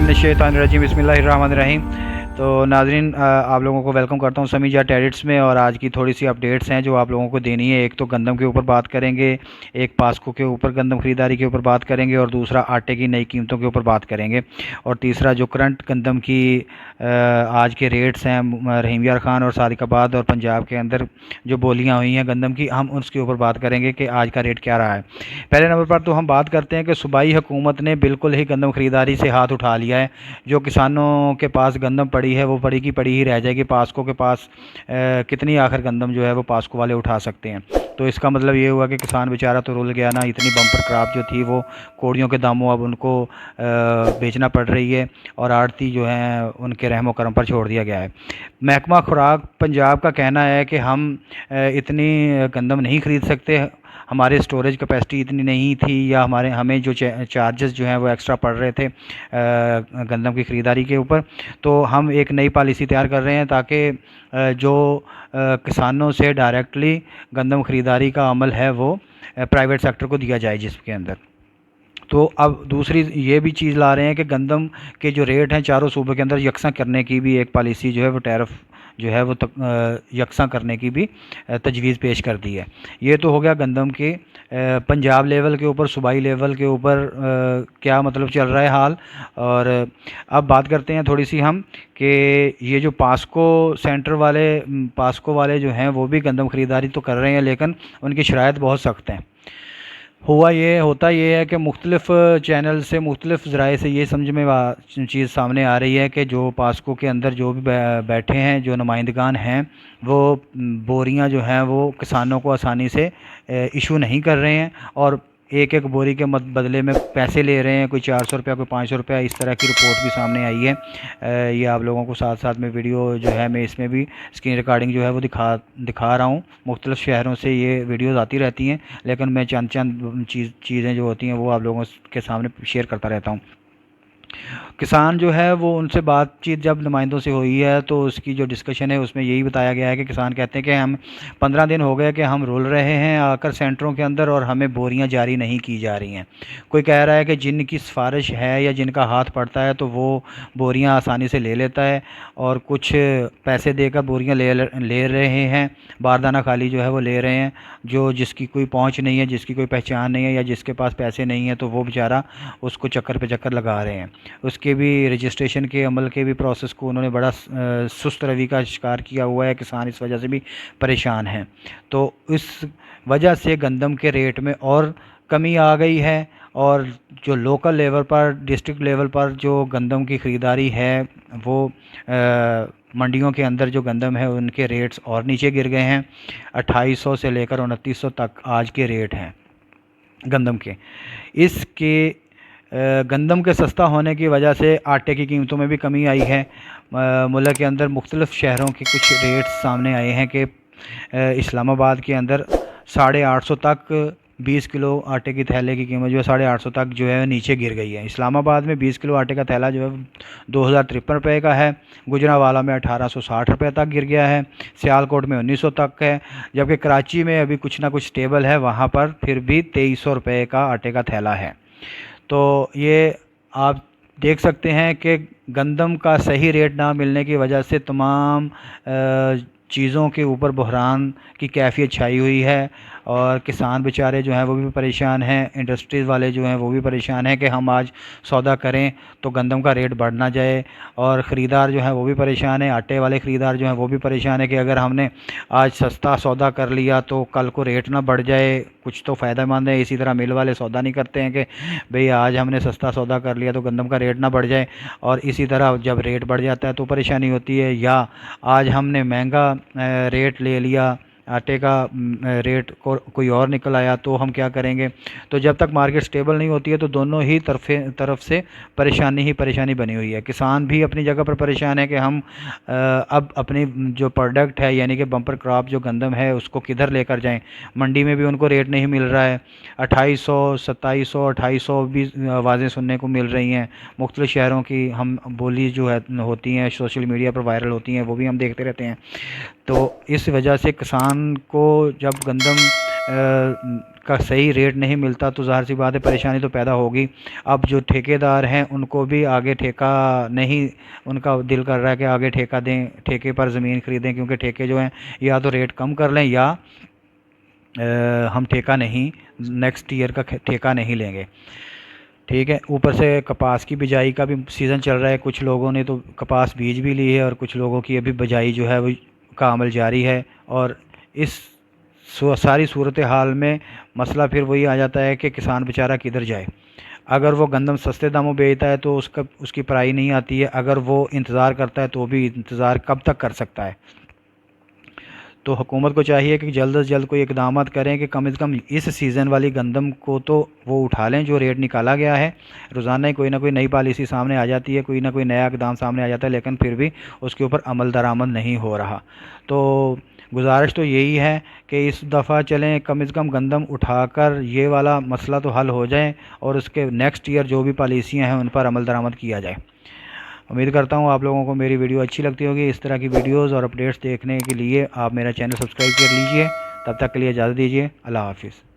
बिस्मिल्लाहिर्रहमानिर्रहीम बिस्मिल्लाहिर्रहमानिर्रहीम। तो नाज़रीन, आप लोगों को वेलकम करता हूँ समीजा ट्रेडर्स में। और आज की थोड़ी सी अपडेट्स हैं जो आप लोगों को देनी है। एक तो गंदम के ऊपर बात करेंगे, एक पास्को के ऊपर गंदम ख़रीदारी के ऊपर बात करेंगे, और दूसरा आटे की नई कीमतों के ऊपर बात करेंगे, और तीसरा जो करंट गंदम की आज के रेट्स हैं रहीम यार ख़ान और सादिकाबाद और पंजाब के अंदर जो बोलियाँ हुई हैं गंदम की, हम उसके ऊपर बात करेंगे कि आज का रेट क्या रहा है। पहले नंबर पर तो हम बात करते हैं कि सूबाई हुकूमत ने बिल्कुल ही गंदम ख़रीदारी से हाथ उठा लिया है। जो किसानों के पास गंदम पड़ी है वो पड़ी की पड़ी ही रह जाएगी। पास्को के पास कितनी आखिर गंदम जो है वो पास्को वाले उठा सकते हैं। तो इसका मतलब ये हुआ कि किसान बेचारा तो रुल गया ना। इतनी बम्पर क्रॉप जो थी वो कोड़ियों के दामों अब उनको बेचना पड़ रही है, और आड़ती जो हैं उनके रहमो करम पर छोड़ दिया गया है। महकमा खुराक पंजाब का कहना है कि हम इतनी गंदम नहीं ख़रीद सकते, हमारे स्टोरेज कैपेसिटी इतनी नहीं थी, या हमें जो चार्जेस जो हैं वो एक्स्ट्रा पड़ रहे थे गंदम की ख़रीदारी के ऊपर। तो हम एक नई पॉलिसी तैयार कर रहे हैं ताकि जो किसानों से डायरेक्टली गंदम ख़रीदारी का अमल है वो प्राइवेट सेक्टर को दिया जाए जिसके अंदर। तो अब दूसरी ये भी चीज़ ला रहे हैं कि गंदम के जो रेट हैं चारों सूबों के अंदर यकसा करने की भी एक पॉलिसी जो है वो टैरिफ जो है वो यकसा करने की भी तजवीज़ पेश कर दी है। ये तो हो गया गंदम के पंजाब लेवल के ऊपर, सूबाई लेवल के ऊपर क्या मतलब चल रहा है हाल। और अब बात करते हैं थोड़ी सी हम कि ये जो पास्को सेंटर वाले पास्को वाले जो हैं वो भी गंदम ख़रीदारी तो कर रहे हैं, लेकिन उनकी शराइत बहुत सख्त हैं। होता ये है कि मुख्तलिफ़ चैनल से मुख्तलिफ़ ज़राए से ये समझ में चीज़ सामने आ रही है कि जो पास्को के अंदर जो भी बैठे हैं जो नुमाइंदगान हैं वो बोरियां जो हैं वो किसानों को आसानी से इशू नहीं कर रहे हैं, और एक एक बोरी के बदले में पैसे ले रहे हैं। कोई 400 रुपया, कोई 500 रुपया, इस तरह की रिपोर्ट भी सामने आई है। ये आप लोगों को साथ साथ में वीडियो जो है मैं इसमें भी स्क्रीन रिकॉर्डिंग जो है वो दिखा रहा हूँ। मुख्तलिफ़ शहरों से ये वीडियोज़ आती रहती हैं, लेकिन मैं चंद चंद चीज़ें जो होती हैं वो आप लोगों के सामने शेयर करता रहता हूँ। किसान जो है वो उनसे बातचीत जब नुमाइंदों से हुई है तो उसकी जो डिस्कशन है उसमें यही बताया गया है कि किसान कहते हैं कि हम 15 दिन हो गए कि हम रुल रहे हैं आकर सेंटरों के अंदर, और हमें बोरियां जारी नहीं की जा रही हैं। कोई कह रहा है कि जिनकी सिफारिश है या जिनका हाथ पड़ता है तो वो बोरियां आसानी से ले लेता है, और कुछ पैसे देकर बोरियां ले रहे हैं, बारदाना खाली जो है वो ले रहे हैं। जो जिसकी कोई पहुँच नहीं है, जिसकी कोई पहचान नहीं है, या जिसके पास पैसे नहीं है, तो वो बेचारा उसको चक्कर पे चक्कर लगा रहे हैं। उसके भी रजिस्ट्रेशन के अमल के भी प्रोसेस को उन्होंने बड़ा सुस्त रवि का शिकार किया हुआ है। किसान इस वजह से भी परेशान हैं। तो इस वजह से गंदम के रेट में और कमी आ गई है, और जो लोकल लेवल पर, डिस्ट्रिक्ट लेवल पर जो गंदम की ख़रीदारी है वो मंडियों के अंदर जो गंदम है उनके रेट्स और नीचे गिर गए हैं। 2800 से लेकर 2900 तक आज के रेट हैं गंदम के। इसके गंदम के सस्ता होने की वजह से आटे की कीमतों में भी कमी आई है। मुल्क के अंदर मुख्तलिफ़ शहरों के कुछ रेट्स सामने आए हैं कि इस्लामाबाद के अंदर 850 तक 20 किलो आटे की थैले की कीमत जो है 850 तक जो है नीचे गिर गई है। इस्लामाबाद में 20 किलो आटे का थैला जो है 2053 रुपये का है। गुजरांवाला में 1860 रुपये तक गिर गया है। सियालकोट में 1900 तक है, जबकि कराची में अभी कुछ ना कुछ स्टेबल है, वहाँ पर फिर भी 2300 रुपये का आटे का थैला है। तो ये आप देख सकते हैं कि गंदम का सही रेट ना मिलने की वजह से तमाम चीज़ों के ऊपर बहरान की कैफियत छाई हुई है, और किसान बेचारे जो हैं वो भी परेशान हैं। इंडस्ट्रीज़ वाले जो हैं वो भी परेशान हैं कि हम आज सौदा करें तो गंदम का रेट बढ़ ना जाए, और ख़रीदार जो हैं वो भी परेशान है। आटे वाले ख़रीदार जो हैं वो भी परेशान है कि अगर हमने आज सस्ता सौदा कर लिया तो कल को रेट ना बढ़ जाए, कुछ तो फ़ायदेमंद है। इसी तरह मिल वाले सौदा नहीं करते हैं कि भाई आज हमने सस्ता सौदा कर लिया तो गंदम का रेट ना बढ़ जाए, और इसी तरह जब रेट बढ़ जाता है तो परेशानी होती है। या आज हमने महंगा रेट ले लिया, आटे का रेट कोई और निकल आया, तो हम क्या करेंगे। तो जब तक मार्केट स्टेबल नहीं होती है तो दोनों ही तरफ से परेशानी ही परेशानी बनी हुई है। किसान भी अपनी जगह पर परेशान है कि हम अब अपनी जो प्रोडक्ट है यानी कि बम्पर क्रॉप जो गंदम है उसको किधर लेकर जाएं। मंडी में भी उनको रेट नहीं मिल रहा है। 2800, 2700, 2800 भी आवाज़ें सुनने को मिल रही हैं। मुख्तलिफ़ शहरों की हम बोली जो है होती हैं सोशल मीडिया पर वायरल होती हैं, वो भी हम देखते रहते हैं। तो इस वजह से किसान को जब गंदम का सही रेट नहीं मिलता तो ज़ाहिर सी बात है परेशानी तो पैदा होगी। अब जो ठेकेदार हैं उनको भी आगे ठेका नहीं, उनका दिल कर रहा है कि आगे ठेका दें, ठेके पर ज़मीन ख़रीदें, क्योंकि ठेके जो हैं या तो रेट कम कर लें या हम ठेका नहीं, नेक्स्ट ईयर का ठेका नहीं लेंगे। ठीक है, ऊपर से कपास की बिजाई का भी सीज़न चल रहा है, कुछ लोगों ने तो कपास बीज भी ली है और कुछ लोगों की अभी बिजाई जो है वो का अमल जारी है। और इस सारी सूरत हाल में मसला फिर वही आ जाता है कि किसान बेचारा किधर जाए। अगर वो गंदम सस्ते दामों बेचता है तो उसकी पराई नहीं आती है, अगर वो इंतज़ार करता है तो भी इंतज़ार कब तक कर सकता है। तो हुकूमत को चाहिए कि जल्द से जल्द कोई इक़दाम करें कि कम से कम इस सीज़न वाली गंदम को तो वो उठा लें जो रेट निकाला गया है। रोज़ाना ही कोई ना कोई नई पॉलिसी सामने आ जाती है, कोई ना कोई नया इक़दाम सामने आ जाता है, लेकिन फिर भी उसके ऊपर अमल दरामद नहीं हो रहा। तो गुजारिश तो यही है कि इस दफ़ा चलें कम से कम गंदम उठाकर ये वाला मसला तो हल हो जाए और उसके नेक्स्ट ईयर जो भी पॉलिसियाँ हैं उन पर अमल दरामद किया जाए। उम्मीद करता हूँ आप लोगों को मेरी वीडियो अच्छी लगती होगी। इस तरह की वीडियोस और अपडेट्स देखने के लिए आप मेरा चैनल सब्सक्राइब कर लीजिए। तब तक के लिए इजाज़त दीजिए। अल्लाह हाफ़िज़।